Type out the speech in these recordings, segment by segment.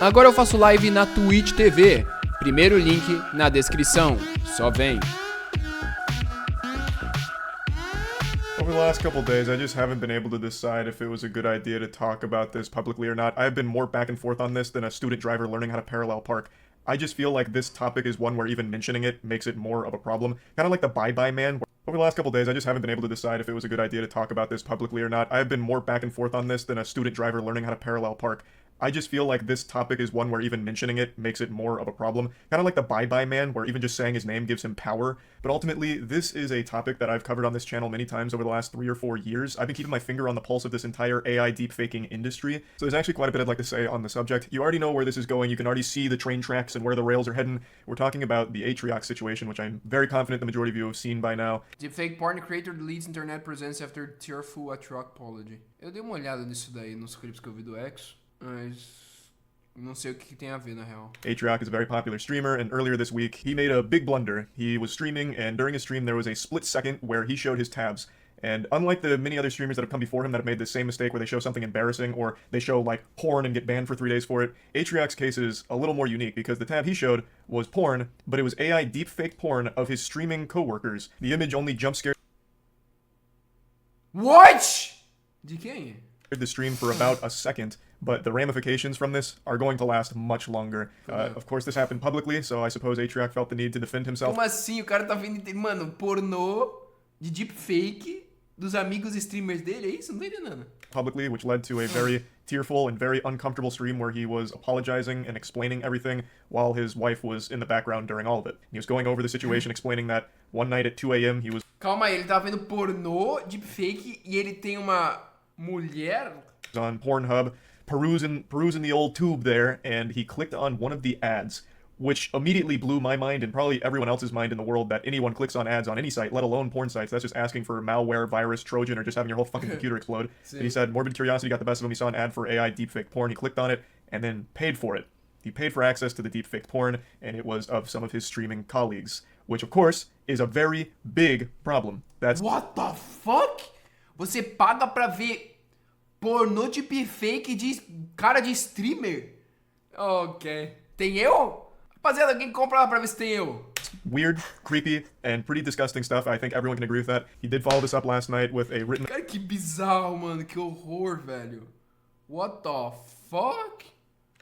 Agora eu faço live na Twitch TV. Primeiro link na descrição. Só vem. Over the last couple days, I just haven't been able to decide if it was a good idea to talk about this publicly or not. I've been more back and forth on this than a student driver learning how to parallel park. I just feel like this topic is one where even mentioning it makes it more of a problem. Kind of like the bye-bye man. Over the last couple days, I just haven't been able to decide if it was a good idea to talk about this publicly or not. I've been more back and forth on this than a student driver learning how to parallel park. I just feel like this topic is one where even mentioning it makes it more of a problem. Kind of like the bye-bye man, where even just saying his name gives him power. But ultimately, this is a topic that I've covered on this channel many times over the last 3 or 4 years. I've been keeping my finger on the pulse of this entire AI deepfaking industry. So there's actually quite a bit I'd like to say on the subject. You already know where this is going. You can already see the train tracks and where the rails are heading. We're talking about the Atriox situation, which I'm very confident the majority of you have seen by now. Deepfake porn creator deletes internet presence after tearful Atriox apology. Eu dei uma olhada nisso daí nos clips que eu vi do X, mas não sei o que tem a ver na real. Atriox is a very popular streamer, and earlier this week, he made a big blunder. He was streaming, and during his stream, there was a split second where he showed his tabs. And unlike the many other streamers that have come before him that have made the same mistake where they show something embarrassing or they show like porn and get banned for 3 days for it, Atriox's case is a little more unique because the tab he showed was porn, but it was AI deepfake porn of his streaming coworkers. The image only jump scared What? De quem? The stream for about a second, but the ramifications from this are going to last much longer. Of course, this happened publicly, so I suppose Atriox felt the need to defend himself. Como assim? O cara tá vendo, mano, pornô de deepfake dos amigos streamers dele, é isso? Não tô entendendo. Publicly, which led to a very tearful and very uncomfortable stream where he was apologizing and explaining everything while his wife was in the background during all of it. He was going over the situation, explaining that one night at 2 a.m. he was... Calma aí, ele tava vendo pornô, deepfake, e ele tem uma mulher? On Pornhub, perusing the old tube there, and he clicked on one of the ads, which immediately blew my mind and probably everyone else's mind in the world that anyone clicks on ads on any site, let alone porn sites. That's just asking for malware, virus, Trojan, or just having your whole fucking computer explode. And he said morbid curiosity got the best of him. He saw an ad for AI deepfake porn. He clicked on it and then paid for it. He paid for access to the deepfake porn, and it was of some of his streaming colleagues, which of course is a very big problem. That's... What the fuck? Você paga pra ver pornô deepfake de cara de streamer? Ok. Tem eu? Rapaziada, alguém compra lá pra ver se tem eu. Weird, creepy, and pretty disgusting stuff. I think everyone can agree with that. He did follow this up last night with a written... Cara, que bizarro, mano. Que horror, velho. What the fuck?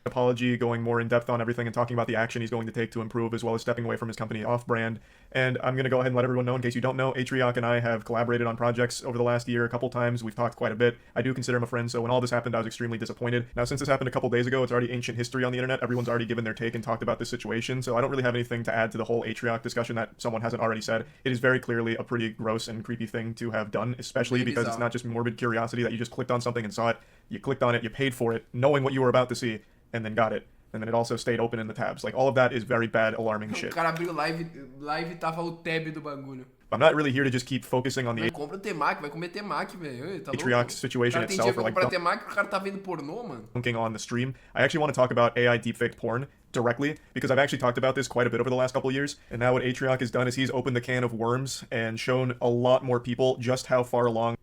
Apology, going more in depth on everything and talking about the action he's going to take to improve, as well as stepping away from his company off-brand. And I'm going to go ahead and let everyone know, in case you don't know, Atriox and I have collaborated on projects over the last year a couple times. We've talked quite a bit. I do consider him a friend, so when all this happened, I was extremely disappointed. Now, since this happened a couple days ago, it's already ancient history on the internet. Everyone's already given their take and talked about this situation, so I don't really have anything to add to the whole Atriox discussion that someone hasn't already said. It is very clearly a pretty gross and creepy thing to have done, especially because it's not just morbid curiosity that you just clicked on something and saw it. You clicked on it, you paid for it, knowing what you were about to see, and then got it. And then it also stayed open in the tabs. Like, all of that is very bad, alarming shit. O cara abriu live e tava o tab do bagulho. I'm not really here to just keep focusing on the Compra o temaki, vai comer temaki, velho. Tá Atriox situation itself, or like temaki, o cara tá vendo pornô, mano. Dunking on the stream. I actually want to talk about AI deepfake porn directly, because I've actually talked about this quite a bit over the last couple of years. And now what Atriox has done is he's opened the can of worms and shown a lot more people just how far along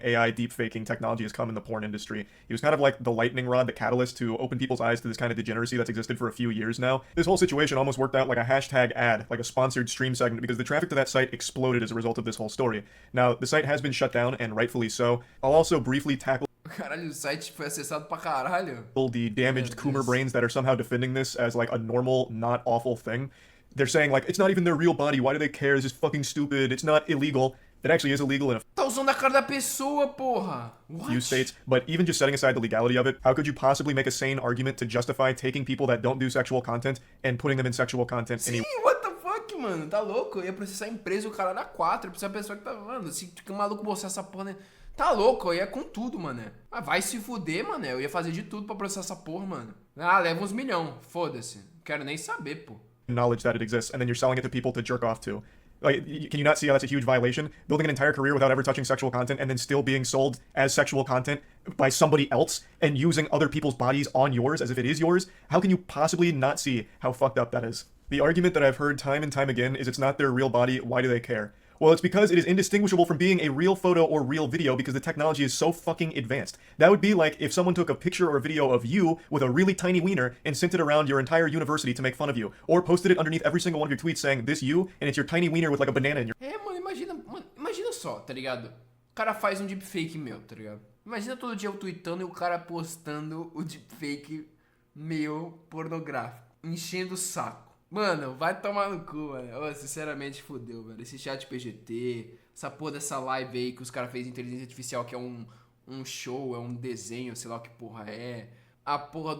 AI deepfaking technology has come in the porn industry. He was kind of like the lightning rod, the catalyst to open people's eyes to this kind of degeneracy that's existed for a few years now. This whole situation almost worked out like a hashtag ad, like a sponsored stream segment, because the traffic to that site exploded as a result of this whole story. Now, the site has been shut down, and rightfully so. I'll also briefly tackle Caralho, o site foi acessado pra caralho. The damaged Coomer brains that are somehow defending this as like a normal, not awful thing. They're saying, like, it's not even their real body, why do they care, it's just fucking stupid, it's not illegal. It actually is illegal in a Tá usando a cara da pessoa, porra. few states, but even just setting aside the legality of it, how could you possibly make a sane argument to justify taking people that don't do sexual content and putting them in sexual content Sim, what the fuck, mano, tá louco? Eu ia processar a empresa, o cara era 4, eu precisava da pessoa que tá, mano, se o maluco mostrar essa porra, né? Tá louco, eu ia com tudo, mano. Ah, vai se fuder, mano, eu ia fazer de tudo pra processar essa porra, mano. Ah, leva uns milhão, foda-se, quero nem saber, pô. Knowledge that it exists, and then you're selling it to people to jerk off to. Like, can you not see how that's a huge violation? Building an entire career without ever touching sexual content and then still being sold as sexual content by somebody else and using other people's bodies on yours as if it is yours? How can you possibly not see how fucked up that is? The argument that I've heard time and time again is it's not their real body, why do they care? Well, it's because it is indistinguishable from being a real photo or real video because the technology is so fucking advanced. That would be like if someone took a picture or a video of you with a really tiny wiener and sent it around your entire university to make fun of you, or posted it underneath every single one of your tweets saying, this you, and it's your tiny wiener with like a banana in your... Mano, imagina só, tá ligado? O cara faz um deepfake meu, tá ligado? Imagina todo dia eu tweetando e o cara postando o deepfake meu pornográfico, enchendo o saco. Mano, vai tomar no cu, mano. Oh, sinceramente, fodeu, velho. Esse chat PGT, essa porra dessa live aí que os caras fez inteligência artificial, que é um show, é um desenho, sei lá o que porra é. A porra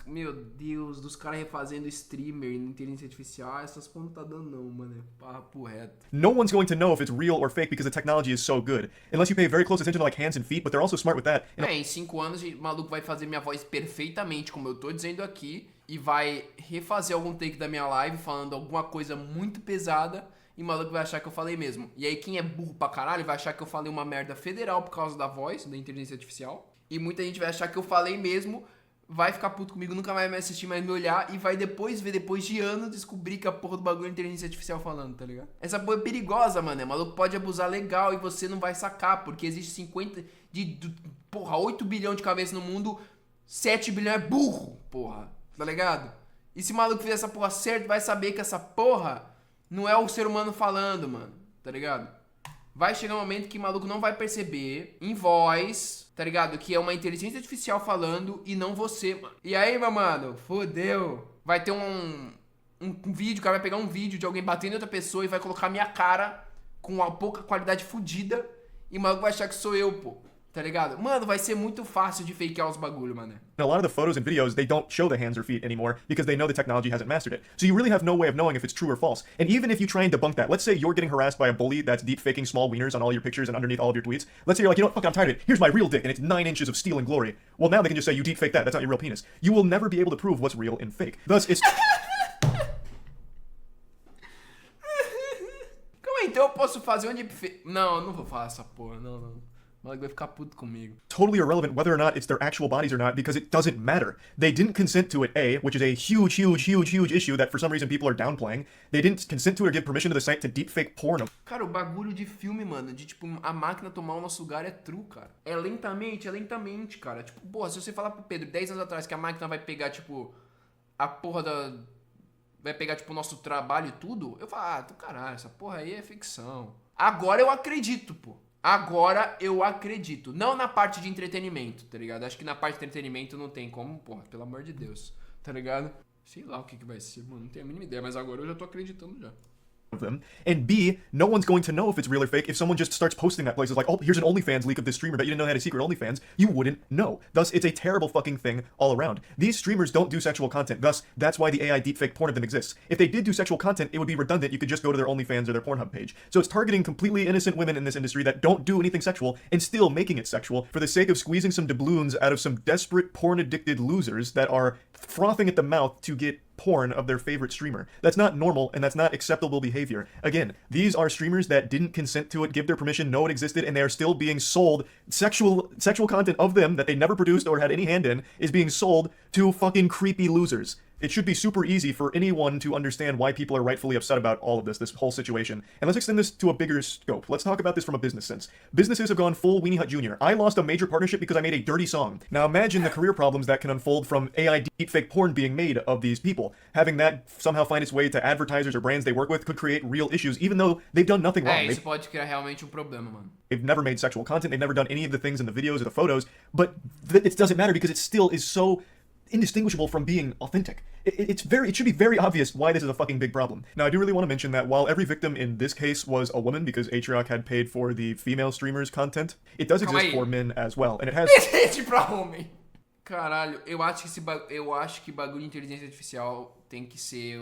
meu Deus, dos caras refazendo streamer em inteligência artificial. Essas porra não tá dando não, mano. Papo reto. No one's going to know if it's real or fake because the technology is so good. Unless you pay very close attention to like hands and feet, but they're also smart with that. Em 5 anos o maluco vai fazer minha voz perfeitamente, como eu tô dizendo aqui, e vai refazer algum take da minha live falando alguma coisa muito pesada, e o maluco vai achar que eu falei mesmo. E aí quem é burro pra caralho vai achar que eu falei uma merda federal por causa da voz, da inteligência artificial, e muita gente vai achar que eu falei mesmo, vai ficar puto comigo, nunca mais me assistir, mais me olhar, e vai depois ver, depois de anos, descobrir que a porra do bagulho é inteligência artificial falando, tá ligado? Essa porra é perigosa, mano. O maluco pode abusar legal e você não vai sacar, porque existe 8 bilhões de cabeças no mundo, 7 bilhões é burro, porra, tá ligado? E se o maluco fizer essa porra certo, vai saber que essa porra não é o ser humano falando, mano, tá ligado? Vai chegar um momento que o maluco não vai perceber em voz, tá ligado? Que é uma inteligência artificial falando e não você, mano. E aí, meu mano, fodeu. Vai ter um vídeo, o cara vai pegar um vídeo de alguém batendo em outra pessoa e vai colocar minha cara com uma pouca qualidade fodida e o maluco vai achar que sou eu, pô. Tá ligado? Mano, vai ser muito fácil de fakear os bagulho, mano. A lot of the photos and videos, they don't show the hands or feet anymore because they know the technology hasn't mastered it. So you really have no way of knowing if it's true or false. And even if you try and debunk that, let's say you're getting harassed by a bully that's deep faking small wieners on all your pictures and underneath all of your tweets. Let's say you're like, you know what, fuck, I'm tired of it. Here's my real dick and it's 9 inches of steel and glory. Well, now they can just say you deep fake that. That's not your real penis. You will never be able to prove what's real and fake. Thus, it's... Como então eu posso fazer um deepfake? Não vou falar essa porra, não. O maluco vai ficar puto comigo. Totally irrelevant whether or not it's their actual bodies or not because it doesn't matter. They didn't consent to it, A, which is a huge issue that for some reason people are downplaying. They didn't consent to it or give permission to the site to deepfake porn. Cara, o bagulho de filme, mano, de tipo, a máquina tomar o nosso lugar é true, cara. É lentamente, cara. Tipo, porra, se você falar pro Pedro 10 anos atrás que a máquina vai pegar, tipo, a porra da... vai pegar, tipo, o nosso trabalho e tudo, eu falo, do caralho, essa porra aí é ficção. Agora eu acredito, pô. Agora eu acredito. Não na parte de entretenimento, tá ligado? Acho que na parte de entretenimento não tem como, porra, pelo amor de Deus, tá ligado? Sei lá o que vai ser, mano, não tenho a mínima ideia, mas agora eu já tô acreditando já. Of them, and B, no one's going to know if it's real or fake if someone just starts posting that place. It's like, oh, here's an OnlyFans leak of this streamer, but you didn't know they had a secret OnlyFans. You wouldn't know. Thus, it's a terrible fucking thing all around. These streamers don't do sexual content. Thus, that's why the AI deepfake porn of them exists. If they did do sexual content, it would be redundant. You could just go to their OnlyFans or their Pornhub page. So it's targeting completely innocent women in this industry that don't do anything sexual and still making it sexual for the sake of squeezing some doubloons out of some desperate porn-addicted losers that are frothing at the mouth to get porn of their favorite streamer. That's not normal and that's not acceptable behavior. Again, these are streamers that didn't consent to it, give their permission, know it existed, and they are still being sold sexual content of them that they never produced or had any hand in is being sold to fucking creepy losers. It should be super easy for anyone to understand why people are rightfully upset about all of this whole situation. And let's extend this to a bigger scope. Let's talk about this from a business sense. Businesses have gone full Weenie Hut Jr. I lost a major partnership because I made a dirty song. Now imagine the career problems that can unfold from AI deepfake porn being made of these people. Having that somehow find its way to advertisers or brands they work with could create real issues, even though they've done nothing wrong. Isso pode criar realmente problema, mano. They've never made sexual content, they've never done any of the things in the videos or the photos, but it doesn't matter because it still is so indistinguishable from being authentic. It should be very obvious why this is a fucking big problem. Now, I do really want to mention that while every victim in this case was a woman because Atriarch had paid for the female streamers' content, it does exist for men as well, and it has... Gente pra homem! Caralho, eu acho que bagulho de inteligência artificial tem que ser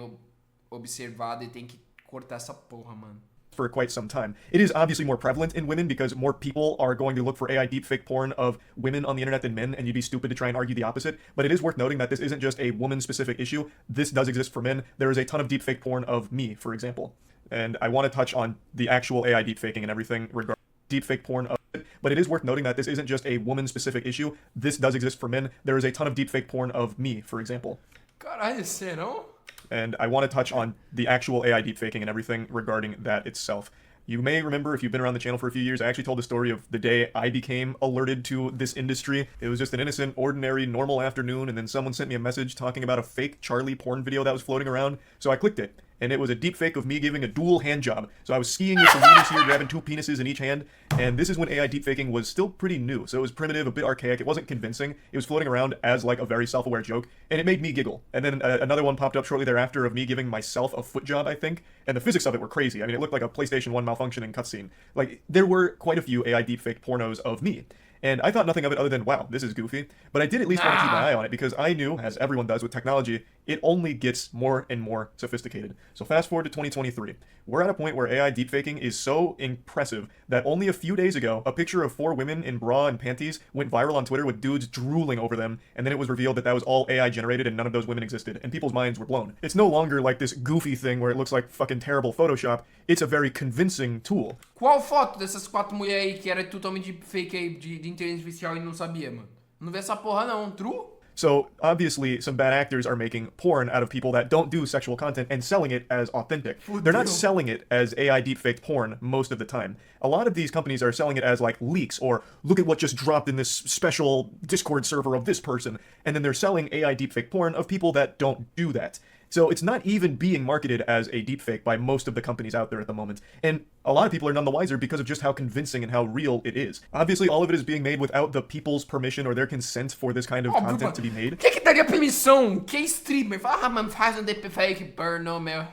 observado e tem que cortar essa porra, mano. For quite some time. It is obviously more prevalent in women because more people are going to look for AI deepfake porn of women on the internet than men, and you'd be stupid to try and argue the opposite. But it is worth noting that this isn't just a woman-specific issue. This does exist for men. There is a ton of deepfake porn of me, for example. And I want to touch on the actual AI deepfaking and everything regarding deepfake porn of it. But it is worth noting that this isn't just a woman-specific issue. This does exist for men. There is a ton of deepfake porn of me, for example. Caralho, serão? and I want to touch on the actual AI deepfaking and everything regarding that itself. You may remember, if you've been around the channel for a few years, I actually told the story of the day I became alerted to this industry. It was just an innocent, ordinary, normal afternoon, and then someone sent me a message talking about a fake Charlie porn video that was floating around, so I clicked it. And it was a deepfake of me giving a dual hand job. So I was skiing with the leaders here, grabbing 2 penises in each hand, and this is when AI deepfaking was still pretty new. So it was primitive, a bit archaic, it wasn't convincing. It was floating around as like a very self-aware joke, and it made me giggle. And then another one popped up shortly thereafter of me giving myself a foot job, I think, and the physics of it were crazy. I mean, it looked like a PlayStation 1 malfunctioning cutscene. Like, there were quite a few AI deepfake pornos of me. And I thought nothing of it other than, wow, this is goofy. But I did at least want to keep my eye on it because I knew, as everyone does with technology, it only gets more and more sophisticated. So fast forward to 2023. We're at a point where AI deepfaking is so impressive that only a few days ago, a picture of 4 women in bra and panties went viral on Twitter with dudes drooling over them, and then it was revealed that that was all AI generated and none of those women existed, and people's minds were blown. It's no longer like this goofy thing where it looks like fucking terrible Photoshop. It's a very convincing tool. Qual foto dessas 4 mulheres aí que era totalmente fake aí de inteligência artificial e não sabia, mano? Não vê essa porra não, true? So, obviously, some bad actors are making porn out of people that don't do sexual content and selling it as authentic. They're not selling it as AI deepfaked porn most of the time. A lot of these companies are selling it as, like, leaks, or look at what just dropped in this special Discord server of this person, and then they're selling AI deepfake porn of people that don't do that. So it's not even being marketed as a deepfake by most of the companies out there at the moment. And a lot of people are none the wiser because of just how convincing and how real it is. Obviously, all of it is being made without the people's permission or their consent for this kind of content to be made. Quem que daria permissão? Que streamer? Fala, mano, faz deepfake, burn, não, meu.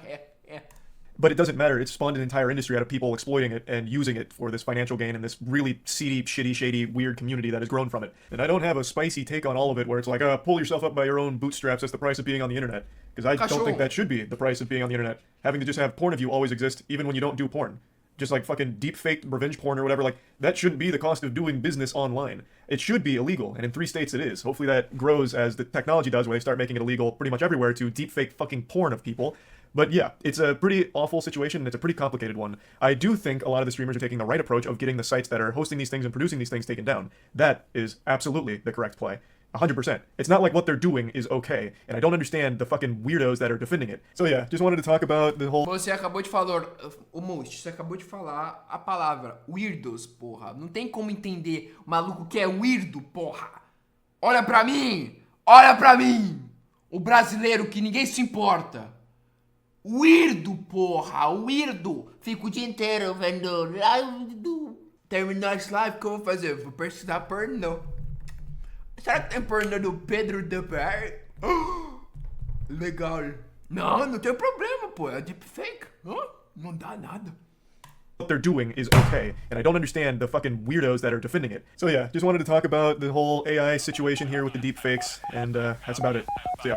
But it doesn't matter. It spawned an entire industry out of people exploiting it and using it for this financial gain and this really seedy, shitty, shady, weird community that has grown from it. And I don't have a spicy take on all of it where it's like, pull yourself up by your own bootstraps. That's the price of being on the internet. Because I don't think that should be the price of being on the internet. Having to just have porn of you always exist, even when you don't do porn. Just like fucking deep-faked revenge porn or whatever, like, that shouldn't be the cost of doing business online. It should be illegal, and in 3 states it is. Hopefully that grows as the technology does, where they start making it illegal pretty much everywhere to deep-fake fucking porn of people. But yeah, it's a pretty awful situation, and it's a pretty complicated one. I do think a lot of the streamers are taking the right approach of getting the sites that are hosting these things and producing these things taken down. That is absolutely the correct play. 100%. It's not like what they're doing is okay, and I don't understand the fucking weirdos that are defending it. So yeah, just wanted to talk about the whole... Você acabou de falar, o Most, você acabou de falar a palavra weirdos, porra. Não tem como entender o maluco que é weirdo, porra. Olha pra mim! Olha pra mim! O brasileiro que ninguém se importa. Weirdo, porra, weirdo. Fico o dia inteiro vendo live do... Terminar esse live, o que eu vou fazer? Vou pesquisar pornô. Será que tem pornô do Pedrodbr? Legal. Não tem problema, pô. É deepfake. Não dá nada. What they're doing is okay, and I don't understand the fucking weirdos that are defending it. So yeah, just wanted to talk about the whole AI situation here with the deepfakes, and that's about it. So yeah.